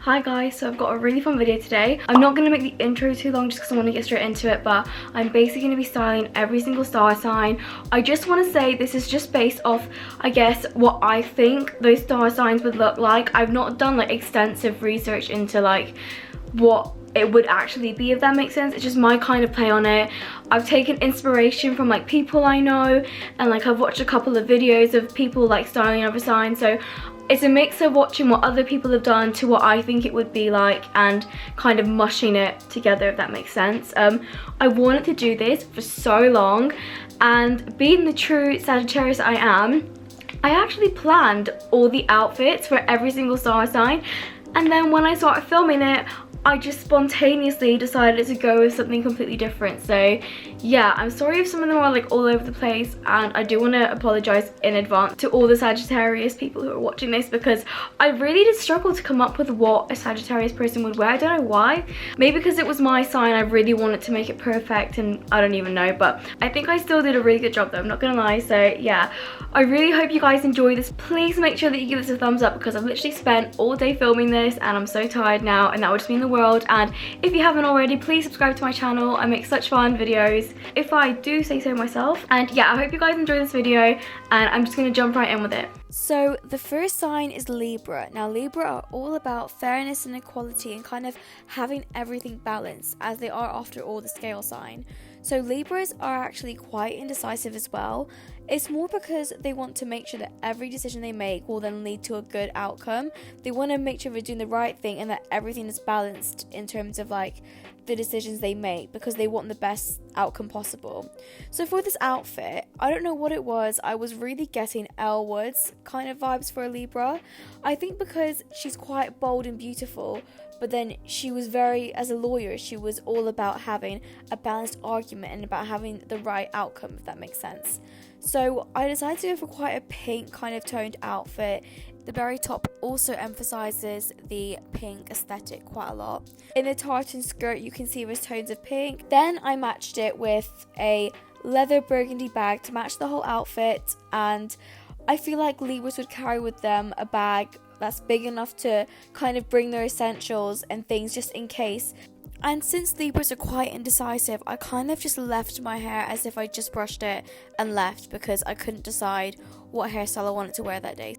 Hi guys, so I've got a really fun video today. I'm not going to make the intro too long just because I want to get straight into it, but I'm basically going to be styling every single star sign. I just want to say this is just based off, I guess, what I think those star signs would look like. I've not done like extensive research into like what it would actually be, if that makes sense. It's just my kind of play on it. I've taken inspiration from like people I know, and like I've watched a couple of videos of people like styling other signs, so it's a mix of watching what other people have done to what I think it would be like and kind of mushing it together, if that makes sense. I wanted to do this for so long, and being the true Sagittarius I am, I actually planned all the outfits for every single star sign, and then when I started filming it, I just spontaneously decided to go with something completely different. So yeah, I'm sorry if some of them are like all over the place, and I do want to apologize in advance to all the Sagittarius people who are watching this, because I really did struggle to come up with what a Sagittarius person would wear. I don't know why. Maybe because it was my sign, I really wanted to make it perfect, and I don't even know, but I think I still did a really good job though, I'm not gonna lie. So yeah, I really hope you guys enjoy this. Please make sure that you give this a thumbs up, because I've literally spent all day filming this and I'm so tired now, and that would just mean the world. And if you haven't already, please subscribe to my channel. I make such fun videos, if I do say so myself. And yeah, I hope you guys enjoy this video, and I'm just gonna jump right in with it. So the first sign is Libra. Now Libra are all about fairness and equality and kind of having everything balanced, as they are after all the scale sign. So Libras are actually quite indecisive as well. It's more because they want to make sure that every decision they make will then lead to a good outcome. They want to make sure they're doing the right thing and that everything is balanced in terms of like the decisions they make, because they want the best outcome possible. So for this outfit, I don't know what it was, I was really getting Elle Woods kind of vibes for a Libra. I think because she's quite bold and beautiful, but then she was very, as a lawyer, she was all about having a balanced argument and about having the right outcome, if that makes sense. So I decided to go for quite a pink kind of toned outfit. The very top also emphasizes the pink aesthetic quite a lot. In the tartan skirt, you can see there's tones of pink. Then I matched it with a leather burgundy bag to match the whole outfit, and I feel like Libras would carry with them a bag that's big enough to kind of bring their essentials and things just in case. And since Libras are quite indecisive, I kind of just left my hair as if I just brushed it and left, because I couldn't decide what hairstyle I wanted to wear that day.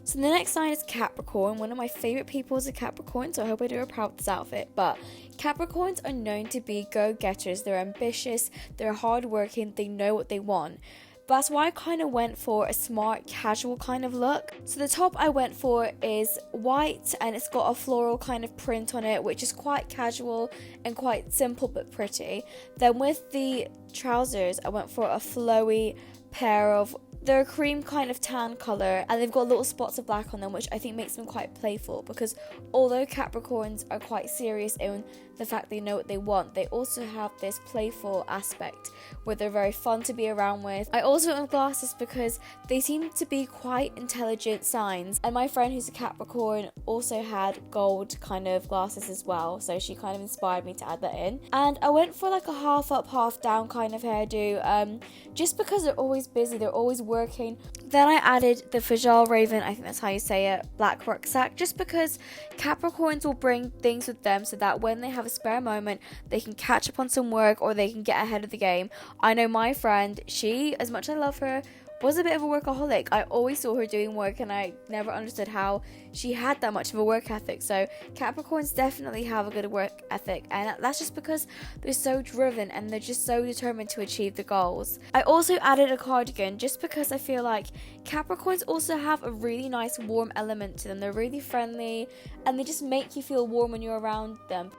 So the next sign is Capricorn. One of my favourite people is a Capricorn, so I hope I do her proud with this outfit. But Capricorns are known to be go-getters. They're ambitious, they're hardworking, they know what they want. That's why I kind of went for a smart, casual kind of look. So the top I went for is white, and it's got a floral kind of print on it, which is quite casual and quite simple but pretty. Then with the trousers, I went for a flowy pair of, they're a cream kind of tan colour, and they've got little spots of black on them, which I think makes them quite playful, because although Capricorns are quite serious in the fact they know what they want, they also have this playful aspect where they're very fun to be around with. I also went with glasses because they seem to be quite intelligent signs, and my friend who's a Capricorn also had gold kind of glasses as well, so she kind of inspired me to add that in. And I went for like a half up half down kind of hairdo, just because they're always busy, they're always working. Then I added the Fajal Raven, I think that's how you say it, black rucksack, just because Capricorns will bring things with them so that when they have a spare moment, they can catch up on some work or they can get ahead of the game. I know my friend, she, as much as I love her, was a bit of a workaholic. I always saw her doing work, and I never understood how she had that much of a work ethic. So Capricorns definitely have a good work ethic, and that's just because they're so driven and they're just so determined to achieve the goals. I also added a cardigan just because I feel like Capricorns also have a really nice warm element to them. They're really friendly and they just make you feel warm when you're around them.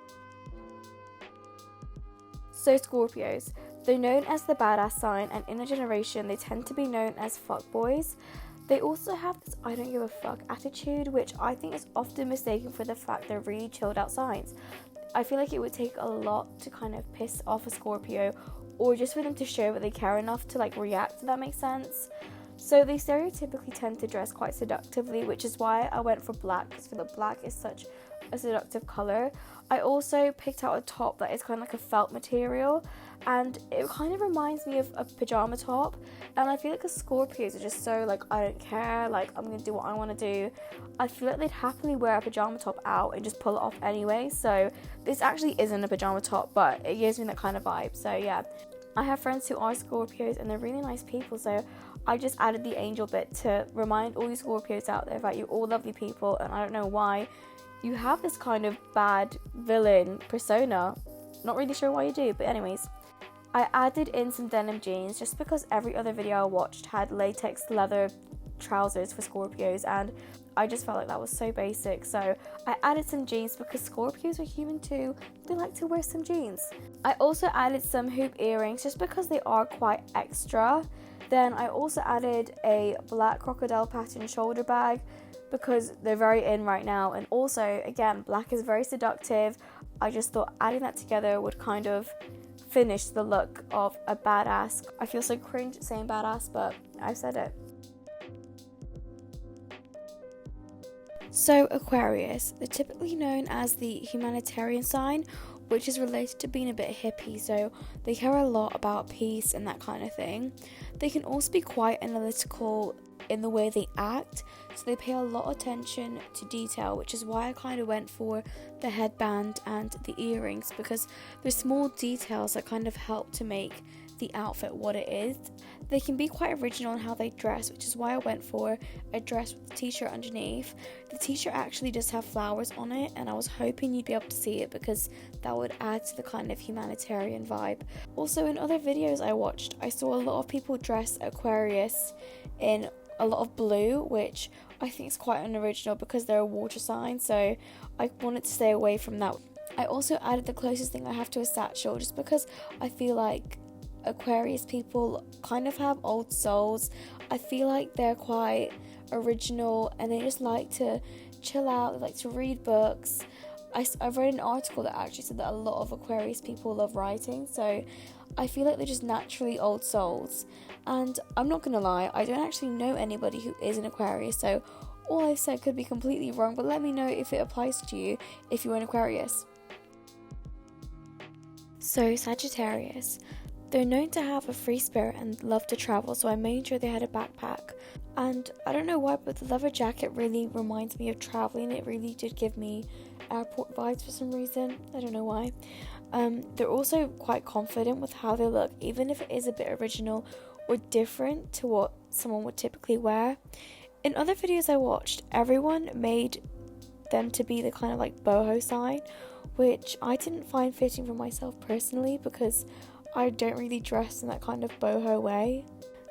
So Scorpios, they're known as the badass sign, and in a generation they tend to be known as fuckboys. They also have this I don't give a fuck attitude, which I think is often mistaken for the fact they're really chilled out signs. I feel like it would take a lot to kind of piss off a Scorpio, or just for them to show that they care enough to like react, if that makes sense. So they stereotypically tend to dress quite seductively, which is why I went for black, because I feel like black is such a seductive colour. I also picked out a top that is kind of like a felt material, and it kind of reminds me of a pyjama top. And I feel like the Scorpios are just so like, I don't care, like I'm gonna do what I want to do. I feel like they'd happily wear a pyjama top out and just pull it off anyway. So this actually isn't a pyjama top, but it gives me that kind of vibe. So yeah, I have friends who are Scorpios and they're really nice people, so I just added the angel bit to remind all you Scorpios out there that you're all lovely people, and I don't know why you have this kind of bad villain persona. Not really sure why you do, but anyways. I added in some denim jeans just because every other video I watched had latex leather trousers for Scorpios, and I just felt like that was so basic. So I added some jeans because Scorpios are human too. They like to wear some jeans. I also added some hoop earrings just because they are quite extra. Then I also added a black crocodile pattern shoulder bag because they're very in right now, and also again, black is very seductive. I just thought adding that together would kind of finish the look of a badass. I feel so cringe saying badass, but I said it. So Aquarius, they're typically known as the humanitarian sign, which is related to being a bit hippie, so they care a lot about peace and that kind of thing. They can also be quite analytical in the way they act, so they pay a lot of attention to detail, which is why I kind of went for the headband and the earrings, because there's small details that kind of help to make the outfit what it is. They can be quite original in how they dress, which is why I went for a dress with a t-shirt underneath. The t-shirt actually does have flowers on it, and I was hoping you'd be able to see it because that would add to the kind of humanitarian vibe. Also, in other videos I watched, I saw a lot of people dress Aquarius in a lot of blue, which I think is quite unoriginal because they're a water sign, so I wanted to stay away from that. I also added the closest thing I have to a satchel just because I feel like Aquarius people kind of have old souls. I feel like they're quite original and they just like to chill out, they like to read books. I've read an article that actually said that a lot of Aquarius people love writing, so I feel like they're just naturally old souls. And I'm not gonna lie, I don't actually know anybody who is an Aquarius, so all I've said could be completely wrong, but let me know if it applies to you if you're an Aquarius. So Sagittarius, they're known to have a free spirit and love to travel, so I made sure they had a backpack. And I don't know why, but the leather jacket really reminds me of traveling. It really did give me airport vibes for some reason. I don't know why. They're also quite confident with how they look, even if it is a bit original or different to what someone would typically wear. In other videos I watched, everyone made them to be the kind of like boho sign, which I didn't find fitting for myself personally because I don't really dress in that kind of boho way.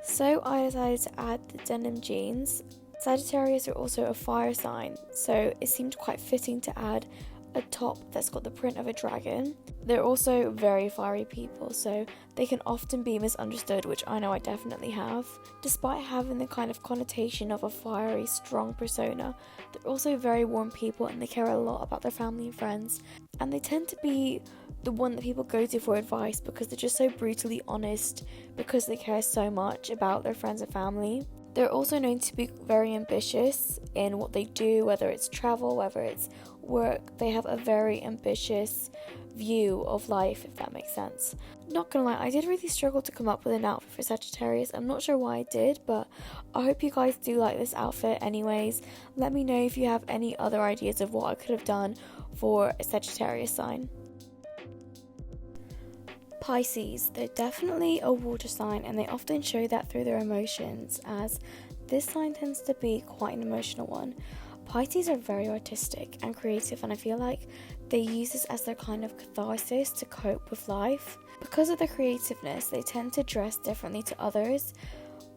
So I decided to add the denim jeans. Sagittarius are also a fire sign, so it seemed quite fitting to add a top that's got the print of a dragon. They're also very fiery people, so they can often be misunderstood, which I know I definitely have. Despite having the kind of connotation of a fiery, strong persona, they're also very warm people and they care a lot about their family and friends. And they tend to be the one that people go to for advice because they're just so brutally honest, because they care so much about their friends and family. They're also known to be very ambitious in what they do, whether it's travel, whether it's work. They have a very ambitious view of life, if that makes sense. Not gonna lie, I did really struggle to come up with an outfit for Sagittarius. I'm not sure why I did, but I hope you guys do like this outfit anyways. Let me know if you have any other ideas of what I could have done for a Sagittarius sign. Pisces, they're definitely a water sign and they often show that through their emotions, as this sign tends to be quite an emotional one. Pisces are very artistic and creative, and I feel like they use this as their kind of catharsis to cope with life. Because of their creativeness, they tend to dress differently to others,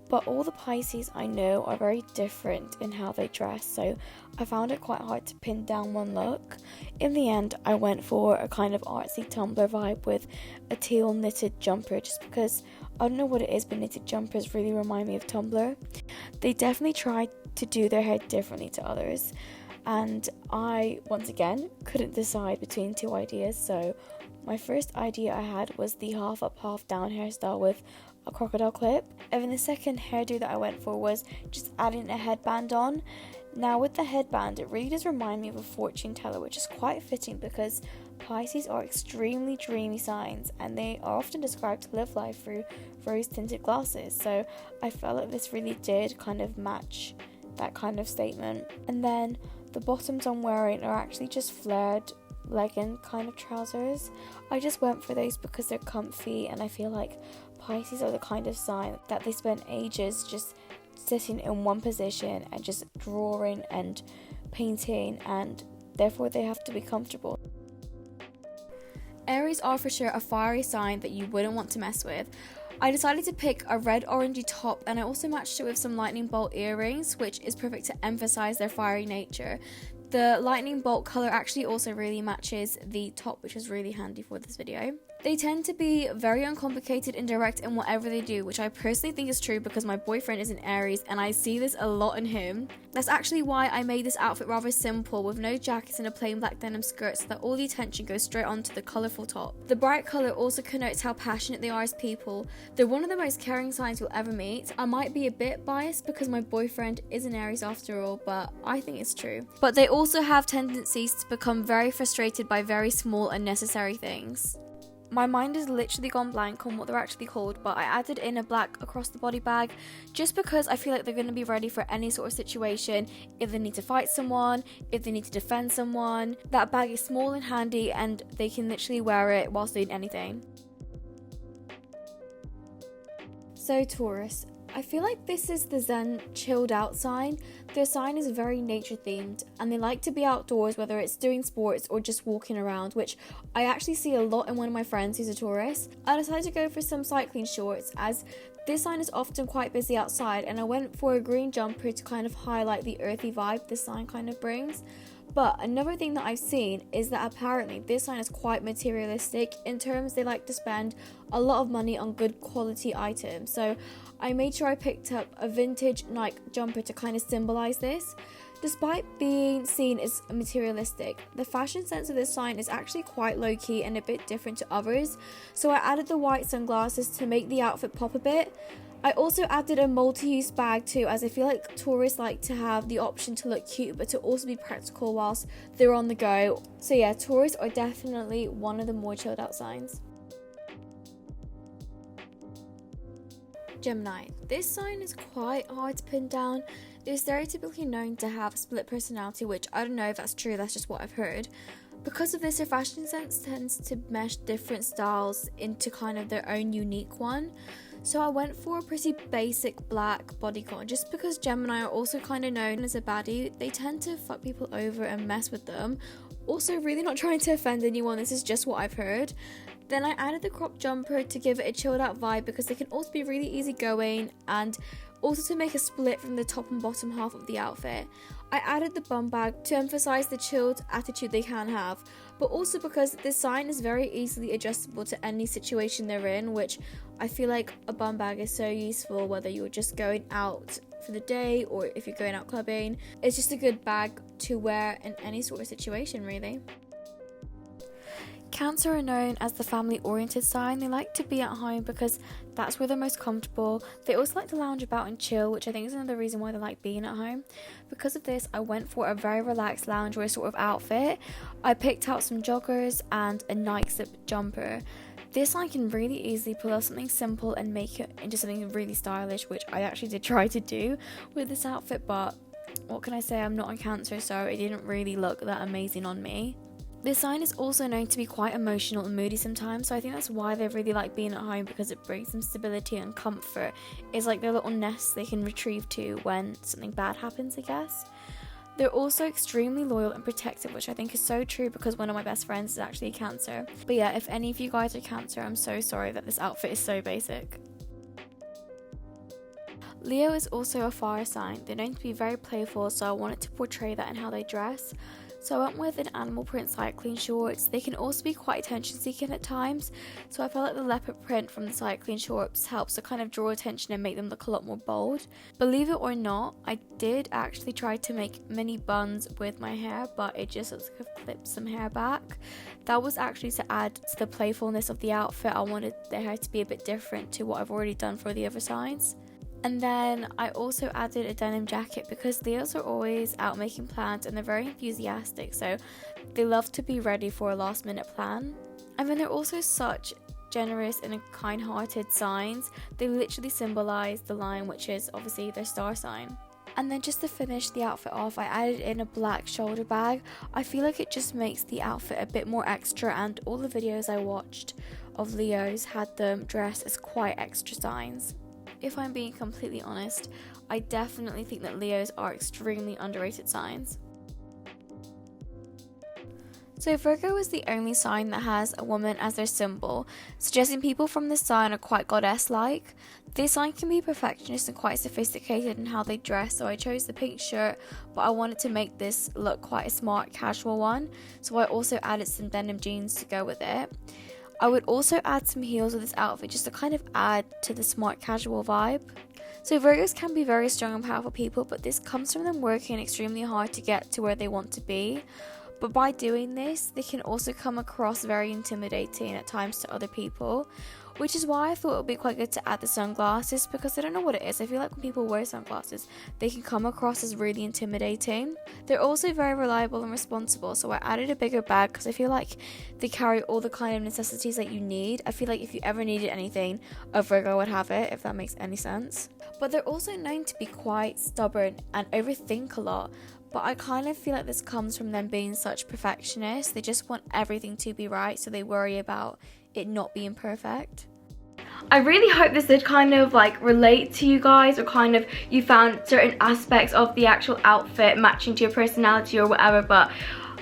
but all the Pisces I know are very different in how they dress, so I found it quite hard to pin down one look. In the end, I went for a kind of artsy Tumblr vibe with a teal knitted jumper, just because I don't know what it is, but knitted jumpers really remind me of Tumblr. They definitely tried to do their hair differently to others, and I, once again, couldn't decide between two ideas, so my first idea I had was the half up, half down hairstyle with a crocodile clip. And then the second hairdo that I went for was just adding a headband on. Now with the headband, it really does remind me of a fortune teller, which is quite fitting because Pisces are extremely dreamy signs and they are often described to live life through rose-tinted glasses. So I felt like this really did kind of match that kind of statement. And then the bottoms I'm wearing are actually just flared legging kind of trousers. I just went for those because they're comfy, and I feel like Pisces are the kind of sign that they spend ages just sitting in one position and just drawing and painting, and therefore they have to be comfortable. Aries are for sure a fiery sign that you wouldn't want to mess with. I decided to pick a red orangey top, and I also matched it with some lightning bolt earrings, which is perfect to emphasize their fiery nature. The lightning bolt colour actually also really matches the top, which is really handy for this video. They tend to be very uncomplicated and direct in whatever they do, which I personally think is true because my boyfriend is an Aries and I see this a lot in him. That's actually why I made this outfit rather simple, with no jackets and a plain black denim skirt, so that all the attention goes straight onto the colourful top. The bright colour also connotes how passionate they are as people. They're one of the most caring signs you'll ever meet. I might be a bit biased because my boyfriend is an Aries after all, but I think it's true. But they also have tendencies to become very frustrated by very small unnecessary things. My mind has literally gone blank on what they're actually called, but I added in a black across the body bag just because I feel like they're going to be ready for any sort of situation. If they need to fight someone, if they need to defend someone, that bag is small and handy and they can literally wear it whilst doing anything. So Taurus, I feel like this is the Zen chilled out sign. Their sign is very nature themed and they like to be outdoors, whether it's doing sports or just walking around, which I actually see a lot in one of my friends who's a Taurus. I decided to go for some cycling shorts as this sign is often quite busy outside, and I went for a green jumper to kind of highlight the earthy vibe this sign kind of brings. But another thing that I've seen is that apparently this sign is quite materialistic in terms they like to spend a lot of money on good quality items. So I made sure I picked up a vintage Nike jumper to kind of symbolize this. Despite being seen as materialistic, the fashion sense of this sign is actually quite low-key and a bit different to others. So I added the white sunglasses to make the outfit pop a bit. I also added a multi-use bag too, as I feel like Taurus like to have the option to look cute but to also be practical whilst they're on the go. So yeah, Taurus are definitely one of the more chilled out signs. Gemini. This sign is quite hard to pin down. They're stereotypically known to have a split personality, which I don't know if that's true, that's just what I've heard. Because of this, their fashion sense tends to mesh different styles into kind of their own unique one. So I went for a pretty basic black bodycon just because Gemini are also kind of known as a baddie. They tend to fuck people over and mess with them. Also, really not trying to offend anyone, this is just what I've heard. Then I added the crop jumper to give it a chilled out vibe because they can also be really easygoing, and also to make a split from the top and bottom half of the outfit. I added the bum bag to emphasize the chilled attitude they can have, but also because this sign is very easily adjustable to any situation they're in, which I feel like a bum bag is so useful whether you're just going out for the day or if you're going out clubbing. It's just a good bag to wear in any sort of situation, really. Cancer are known as the family-oriented sign. They like to be at home because that's where they're most comfortable. They also like to lounge about and chill, which I think is another reason why they like being at home. Because of this, I went for a very relaxed loungewear sort of outfit. I picked out some joggers and a Nike slip jumper. This sign can really easily pull off something simple and make it into something really stylish, which I actually did try to do with this outfit, but what can I say, I'm not a Cancer, so it didn't really look that amazing on me. This sign is also known to be quite emotional and moody sometimes, so I think that's why they really like being at home, because it brings them stability and comfort. It's like their little nest they can retrieve to when something bad happens, I guess. They're also extremely loyal and protective, which I think is so true because one of my best friends is actually a Cancer. But yeah, if any of you guys are Cancer, I'm so sorry that this outfit is so basic. Leo is also a fire sign. They're known to be very playful, so I wanted to portray that in how they dress. So I went with an animal print cycling shorts. They can also be quite attention seeking at times, so I felt like the leopard print from the cycling shorts helps to kind of draw attention and make them look a lot more bold. Believe it or not, I did actually try to make mini buns with my hair, but it just looks like I've clipped some hair back. That was actually to add to the playfulness of the outfit. I wanted the hair to be a bit different to what I've already done for the other signs. And then I also added a denim jacket because Leos are always out making plans and they're very enthusiastic, so they love to be ready for a last minute plan. And then they're also such generous and kind-hearted signs. They literally symbolize the lion, which is obviously their star sign. And then just to finish the outfit off, I added in a black shoulder bag. I feel like it just makes the outfit a bit more extra, and all the videos I watched of Leos had them dressed as quite extra signs. If I'm being completely honest, I definitely think that Leos are extremely underrated signs. So Virgo is the only sign that has a woman as their symbol, suggesting people from this sign are quite goddess-like. This sign can be perfectionist and quite sophisticated in how they dress, so I chose the pink shirt, but I wanted to make this look quite a smart, casual one, so I also added some denim jeans to go with it. I would also add some heels with this outfit just to kind of add to the smart casual vibe. So Virgos can be very strong and powerful people, but this comes from them working extremely hard to get to where they want to be. But by doing this, they can also come across very intimidating at times to other people, which is why I thought it would be quite good to add the sunglasses, because I don't know what it is. I feel like when people wear sunglasses, they can come across as really intimidating. They're also very reliable and responsible, so I added a bigger bag because I feel like they carry all the kind of necessities that you need. I feel like if you ever needed anything, a Virgo would have it, if that makes any sense. But they're also known to be quite stubborn and overthink a lot. But I kind of feel like this comes from them being such perfectionists. They just want everything to be right, so they worry about it not being perfect. I really hope this did kind of like relate to you guys, or kind of you found certain aspects of the actual outfit matching to your personality or whatever. But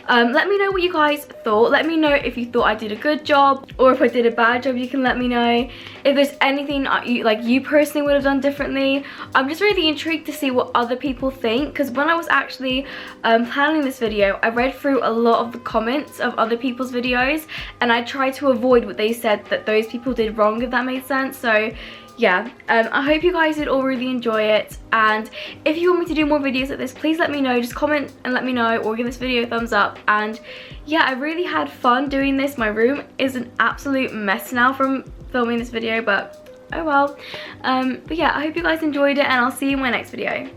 let me know what you guys thought. Let me know if you thought I did a good job, or if I did a bad job, you can let me know. If there's anything you personally would have done differently. I'm just really intrigued to see what other people think, because when I was actually planning this video, I read through a lot of the comments of other people's videos, and I tried to avoid what they said that those people did wrong, if that made sense. So yeah, I hope you guys did all really enjoy it, and if you want me to do more videos like this, please let me know. Just comment and let me know, or give this video a thumbs up. And yeah, I really had fun doing this. My room is an absolute mess now from filming this video, but oh well. But yeah, I hope you guys enjoyed it, and I'll see you in my next video.